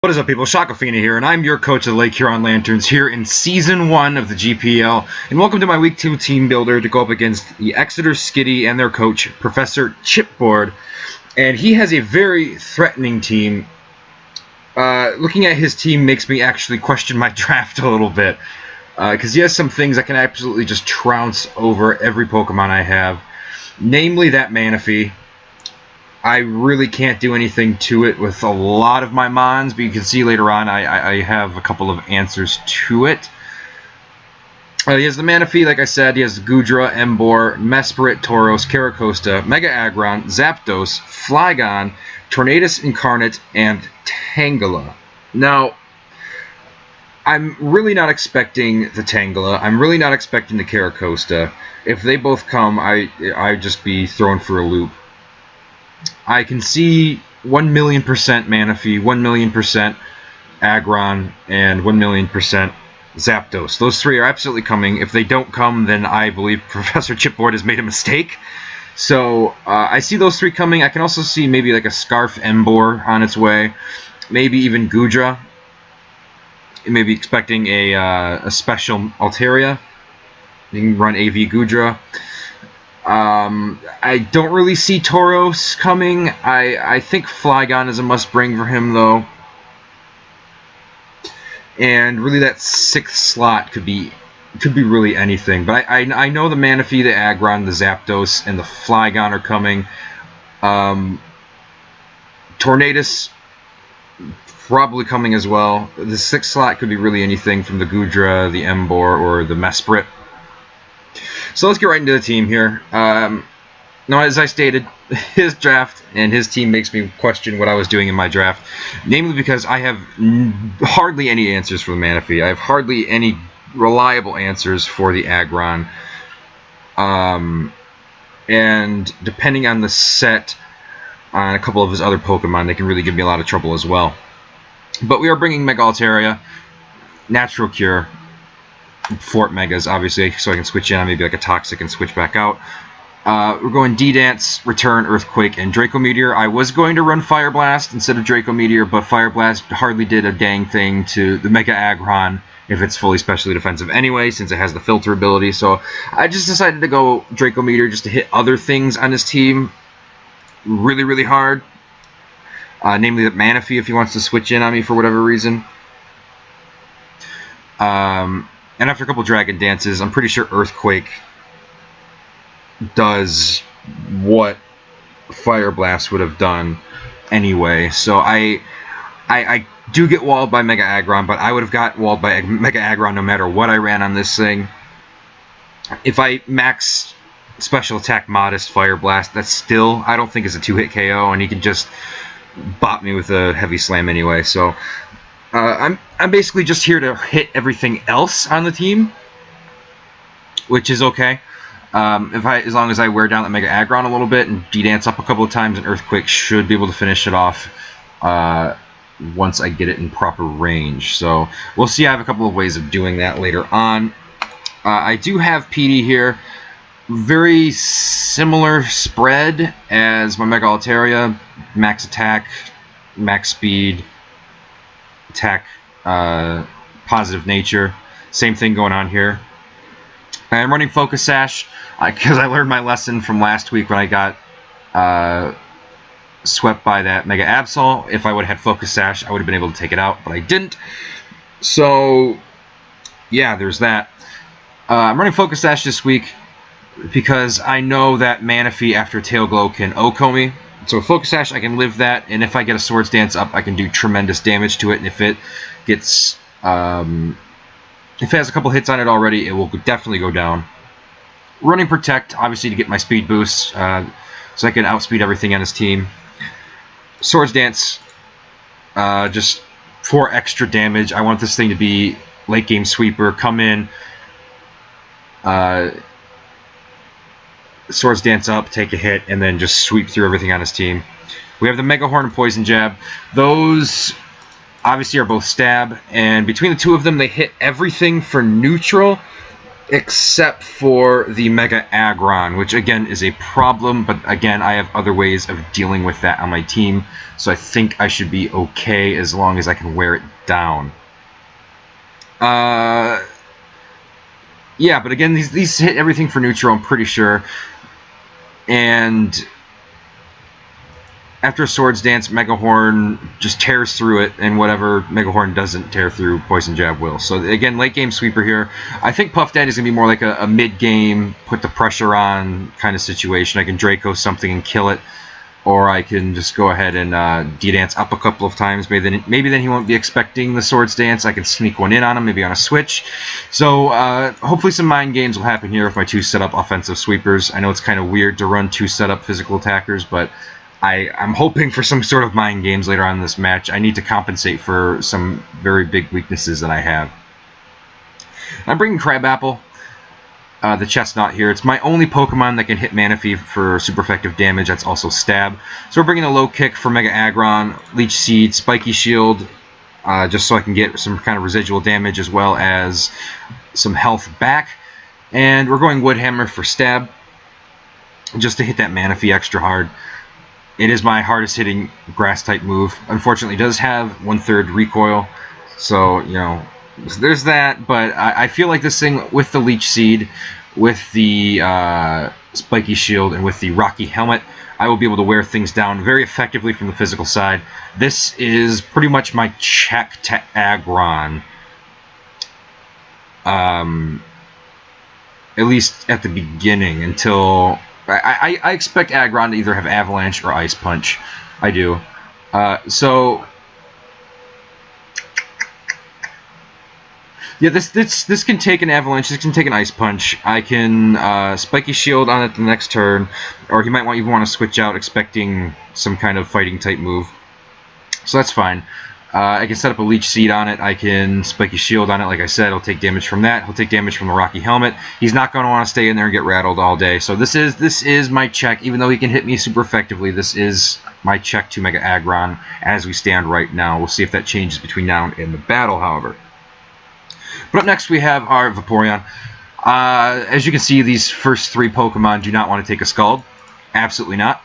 What is up, people? Shoquafina here, and I'm your coach of the Lake Huron Lanturns here in Season 1 of the GPL. And welcome to my Week 2 team builder to go up against the Exeter Skitty and their coach, Professor Chipboard. And he has a very threatening team. Looking at his team makes me actually question my draft a little bit. Because he has some things I can absolutely just trounce over every Pokemon I have. Namely that Manaphy. I really can't do anything to it with a lot of my Mons, but you can see later on I have a couple of answers to it. He has the Manaphy, like I said. He has Goodra, Emboar, Mesprit, Tauros, Caracosta, Mega Aggron, Zapdos, Flygon, Tornadus Incarnate, and Tangela. Now, I'm really not expecting the Tangela. I'm really not expecting the Caracosta. If they both come, I'd just be thrown for a loop. I can see 1,000,000% Manaphy, 1,000,000% Aggron, and 1,000,000% Zapdos. Those three are absolutely coming. If they don't come, then I believe Professor Chipboard has made a mistake. So I see those three coming. I can also see maybe like a Scarf Emboar on its way. Maybe even Goodra. Maybe expecting a special Altaria. You can run AV Goodra. I don't really see Tauros coming. I think Flygon is a must-bring for him, though. And really that 6th slot could be really anything. But I know the Manaphy, the Aggron, the Zapdos, and the Flygon are coming. Tornadus probably coming as well. The 6th slot could be really anything from the Goodra, the Emboar, or the Mesprit. So let's get right into the team here. Now, as I stated, his draft and his team makes me question what I was doing in my draft. Namely because I have hardly any answers for the Manaphy. I have hardly any reliable answers for the Aggron. And depending on the set on a couple of his other Pokemon, they can really give me a lot of trouble as well. But we are bringing Mega Altaria, Natural Cure, Fort Megas, obviously, so I can switch in on maybe like a Toxic and switch back out. We're going D-Dance, Return, Earthquake, and Draco Meteor. I was going to run Fire Blast instead of Draco Meteor, but Fire Blast hardly did a dang thing to the Mega Aggron if it's fully specially defensive anyway, since it has the filter ability. So I just decided to go Draco Meteor just to hit other things on his team really, really hard. Namely the Manaphy if he wants to switch in on me for whatever reason. And after a couple Dragon Dances, I'm pretty sure Earthquake does what Fire Blast would have done anyway. So I do get walled by Mega Aggron, but I would have got walled by Mega Aggron no matter what I ran on this thing. If I max Special Attack Modest Fire Blast, that still I don't think is a 2-hit KO, and he can just bop me with a Heavy Slam anyway. So I'm basically just here to hit everything else on the team, which is okay. As long as I wear down that Mega Aggron a little bit and D-Dance up a couple of times, and Earthquake should be able to finish it off once I get it in proper range. So we'll see. I have a couple of ways of doing that later on. I do have PD here. Very similar spread as my Mega Altaria. Max attack, max speed, attack, positive nature. Same thing going on here. I'm running Focus Sash because I learned my lesson from last week when I got swept by that Mega Absol. If I would have had Focus Sash, I would have been able to take it out, but I didn't. So, yeah, there's that. I'm running Focus Sash this week because I know that Manaphy after Tail Glow can OHKO me. So with Focus Sash, I can live that, and if I get a Swords Dance up, I can do tremendous damage to it, and if it gets... if it has a couple hits on it already, it will definitely go down. Running Protect, obviously, to get my speed boost, so I can outspeed everything on his team. Swords Dance, just for extra damage. I want this thing to be late game sweeper. Come in, Swords Dance up, take a hit, and then just sweep through everything on his team. We have the Mega Horn and Poison Jab. Those obviously are both stab, and between the two of them, they hit everything for neutral. except for the Mega Aggron, which again is a problem, but again I have other ways of dealing with that on my team, so I think I should be okay as long as I can wear it down. Yeah, but again, these hit everything for neutral, I'm pretty sure. And after a Swords Dance, Megahorn just tears through it, and whatever Megahorn doesn't tear through, Poison Jab will. So again, late game sweeper here. I think Puff Daddy is going to be more like a mid-game, put the pressure on kind of situation. I can Draco something and kill it, or I can just go ahead and D-Dance up a couple of times. Maybe then he won't be expecting the Swords Dance. I can sneak one in on him, maybe on a switch. So hopefully some mind games will happen here with my 2 setup offensive sweepers. I know it's kind of weird to run 2 setup physical attackers, but I'm hoping for some sort of mind games later on in this match. I need to compensate for some very big weaknesses that I have. I'm bringing Crabapple, the Chestnut here. It's my only Pokemon that can hit Manaphy for super effective damage. That's also Stab. So we're bringing a low kick for Mega Aggron, Leech Seed, Spiky Shield, just so I can get some kind of residual damage as well as some health back. And we're going Wood Hammer for Stab, just to hit that Manaphy extra hard. It is my hardest hitting grass type move. Unfortunately, it does have 1/3 recoil, so you know there's that. But I feel like this thing with the Leech Seed, with the Spiky Shield, and with the Rocky Helmet, I will be able to wear things down very effectively from the physical side. This is pretty much my check to Aggron. At least at the beginning, until I expect Aggron to either have Avalanche or Ice Punch. I do. So yeah, this can take an Avalanche. This can take an Ice Punch. I can Spiky Shield on it the next turn, or he might even want to switch out, expecting some kind of fighting type move. So that's fine. I can set up a Leech Seed on it. I can Spiky Shield on it. Like I said, he'll take damage from that. He'll take damage from the Rocky Helmet. He's not going to want to stay in there and get rattled all day. So this is my check. Even though he can hit me super effectively, this is my check to Mega Aggron as we stand right now. We'll see if that changes between now and in the battle, however. But up next we have our Vaporeon. As you can see, these first 3 Pokemon do not want to take a Scald. Absolutely not.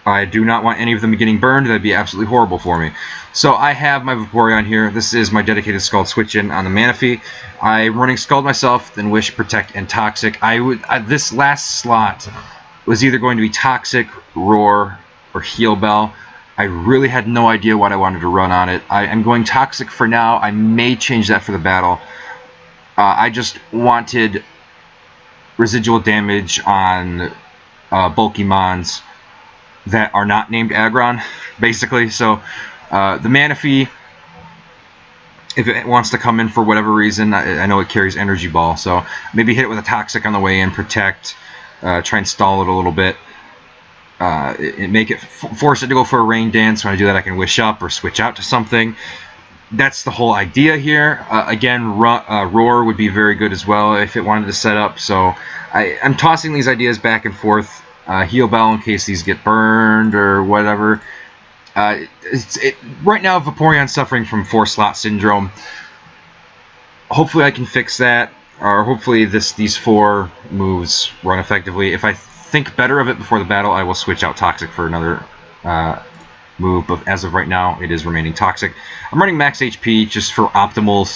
I do not want any of them getting burned. That'd be absolutely horrible for me. So I have my Vaporeon here. This is my dedicated Scald switch-in on the Manaphy. I'm running Scald myself, then Wish, Protect, and Toxic. This last slot was either going to be Toxic, Roar, or Heal Bell. I really had no idea what I wanted to run on it. I'm going Toxic for now. I may change that for the battle. I just wanted residual damage on bulky mons that are not named Aggron, basically. So the Manaphy, if it wants to come in for whatever reason, I know it carries Energy Ball, so maybe hit it with a Toxic on the way in, Protect, try and stall it a little bit, force it to go for a Rain Dance. When I do that, I can Wish up or switch out to something. That's the whole idea here. Again, Roar would be very good as well if it wanted to set up. So I'm tossing these ideas back and forth. Heal Bell in case these get burned or whatever. Right now, Vaporeon's suffering from 4-slot syndrome. Hopefully I can fix that, or hopefully these 4 moves run effectively. If I think better of it before the battle, I will switch out Toxic for another move, but as of right now, it is remaining Toxic. I'm running max HP just for optimal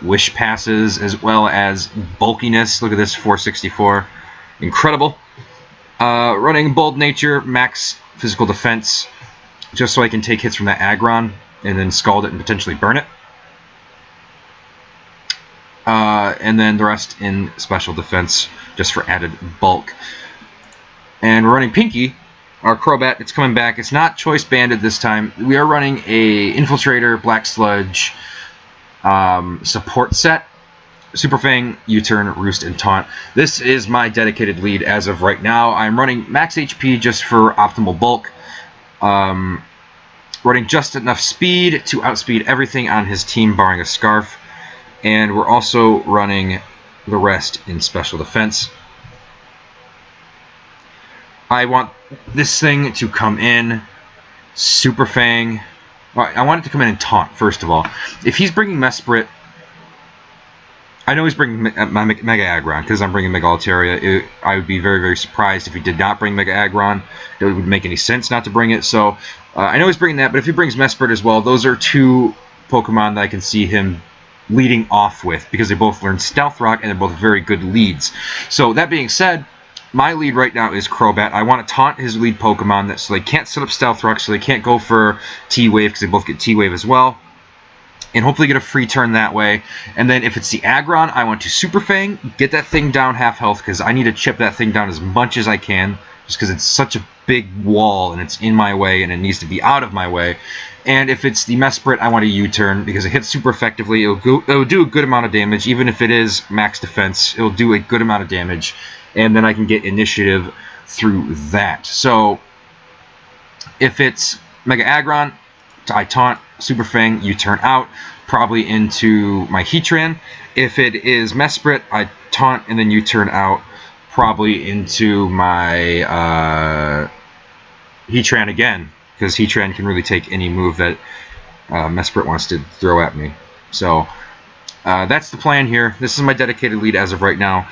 Wish passes, as well as bulkiness. Look at this, 464. Incredible. Running Bold Nature, max physical defense, just so I can take hits from that Aggron and then Scald it and potentially burn it. And then the rest in special defense, just for added bulk. And we're running Pinky, our Crobat. It's coming back. It's not choice banded this time. We are running a Infiltrator, Black Sludge support set. Super Fang, U-Turn, Roost, and Taunt. This is my dedicated lead as of right now. I'm running max HP just for optimal bulk. Running just enough speed to outspeed everything on his team, barring a Scarf. And we're also running the rest in special defense. I want this thing to come in Super Fang. Well, I want it to come in and Taunt, first of all. If he's bringing Mesprit, I know he's bringing my Mega Aggron because I'm bringing Mega Altaria. I would be very, very surprised if he did not bring Mega Aggron. It would make any sense not to bring it. So I know he's bringing that, but if he brings Mesprit as well, those are two Pokemon that I can see him leading off with because they both learn Stealth Rock and they're both very good leads. So that being said, my lead right now is Crobat. I want to taunt his lead Pokemon so they can't set up Stealth Rock, so they can't go for T-Wave because they both get T-Wave as well. And hopefully get a free turn that way. And then if it's the Aggron, I want to Super Fang, get that thing down half health because I need to chip that thing down as much as I can just because it's such a big wall and it's in my way and it needs to be out of my way. And if it's the Mesprit, I want a U-turn because it hits super effectively. It'll do a good amount of damage. Even if it is max defense, it'll do a good amount of damage. And then I can get initiative through that. So if it's Mega Aggron, I taunt, Super Fang, U-turn out, probably into my Heatran. If it is Mesprit, I taunt and then U-turn out, probably into my Heatran again, because Heatran can really take any move that Mesprit wants to throw at me. So that's the plan here. This is my dedicated lead as of right now.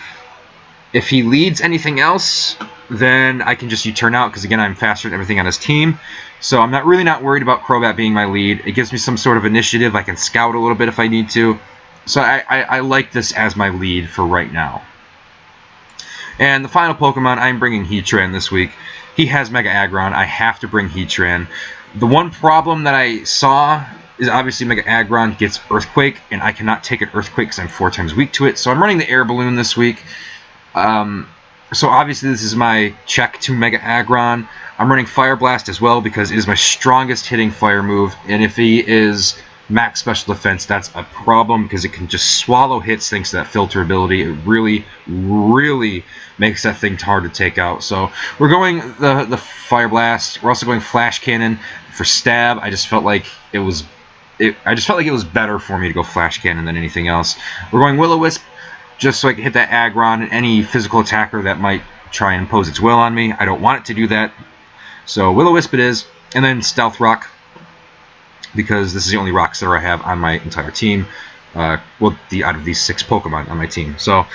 If he leads anything else, then I can just U-turn out because, again, I'm faster than everything on his team. So I'm really not worried about Crobat being my lead. It gives me some sort of initiative. I can scout a little bit if I need to. So I like this as my lead for right now. And the final Pokemon, I'm bringing Heatran this week. He has Mega Aggron. I have to bring Heatran. The one problem that I saw is obviously Mega Aggron gets Earthquake, and I cannot take an Earthquake because I'm 4 times weak to it. So I'm running the Air Balloon this week. So obviously this is my check to Mega Aggron. I'm running Fire Blast as well because it is my strongest hitting fire move. And if he is max special defense, that's a problem because it can just swallow hits thanks to that filter ability. It really, really makes that thing hard to take out. So we're going the Fire Blast. We're also going Flash Cannon for stab. I just felt like it was better for me to go Flash Cannon than anything else. We're going Will-O-Wisp, just so I can hit that Aggron and any physical attacker that might try and impose its will on me. I don't want it to do that. So Will-O-Wisp it is. And then Stealth Rock, because this is the only Rock Starter I have on my entire team. Out of these 6 Pokemon on my team. So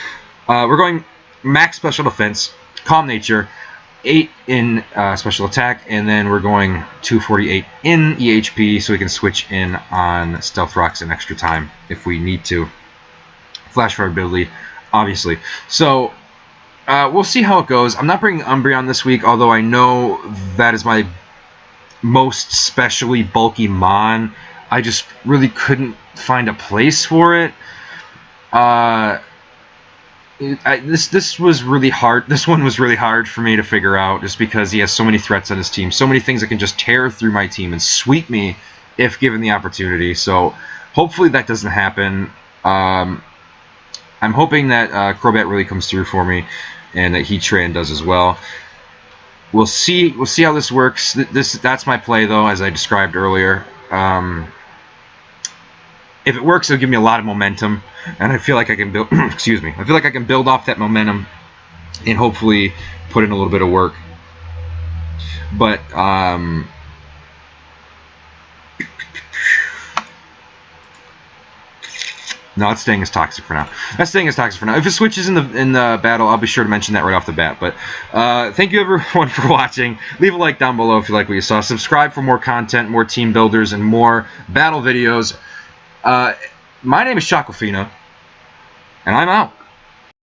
we're going max special defense, Calm Nature, 8 in special attack, and then we're going 248 in EHP so we can switch in on Stealth Rocks an extra time if we need to. Flash Fire ability, obviously. So we'll see how it goes. I'm not bringing Umbreon this week, although I know that is my most specially bulky Mon. I just really couldn't find a place for it. This was really hard. This one was really hard for me to figure out, just because he has so many threats on his team, so many things that can just tear through my team and sweep me if given the opportunity. So hopefully that doesn't happen. I'm hoping that Crobat really comes through for me, and that Heatran does as well. We'll see. We'll see how this works. That's my play, though, as I described earlier. If it works, it'll give me a lot of momentum, and I feel like I can build. Excuse me. I feel like I can build off that momentum, and hopefully put in a little bit of work. But no, it's staying as toxic for now. That's staying as toxic for now. If it switches in the battle, I'll be sure to mention that right off the bat. But thank you everyone for watching. Leave a like down below if you like what you saw. Subscribe for more content, more team builders, and more battle videos. My name is Shoquafina, and I'm out.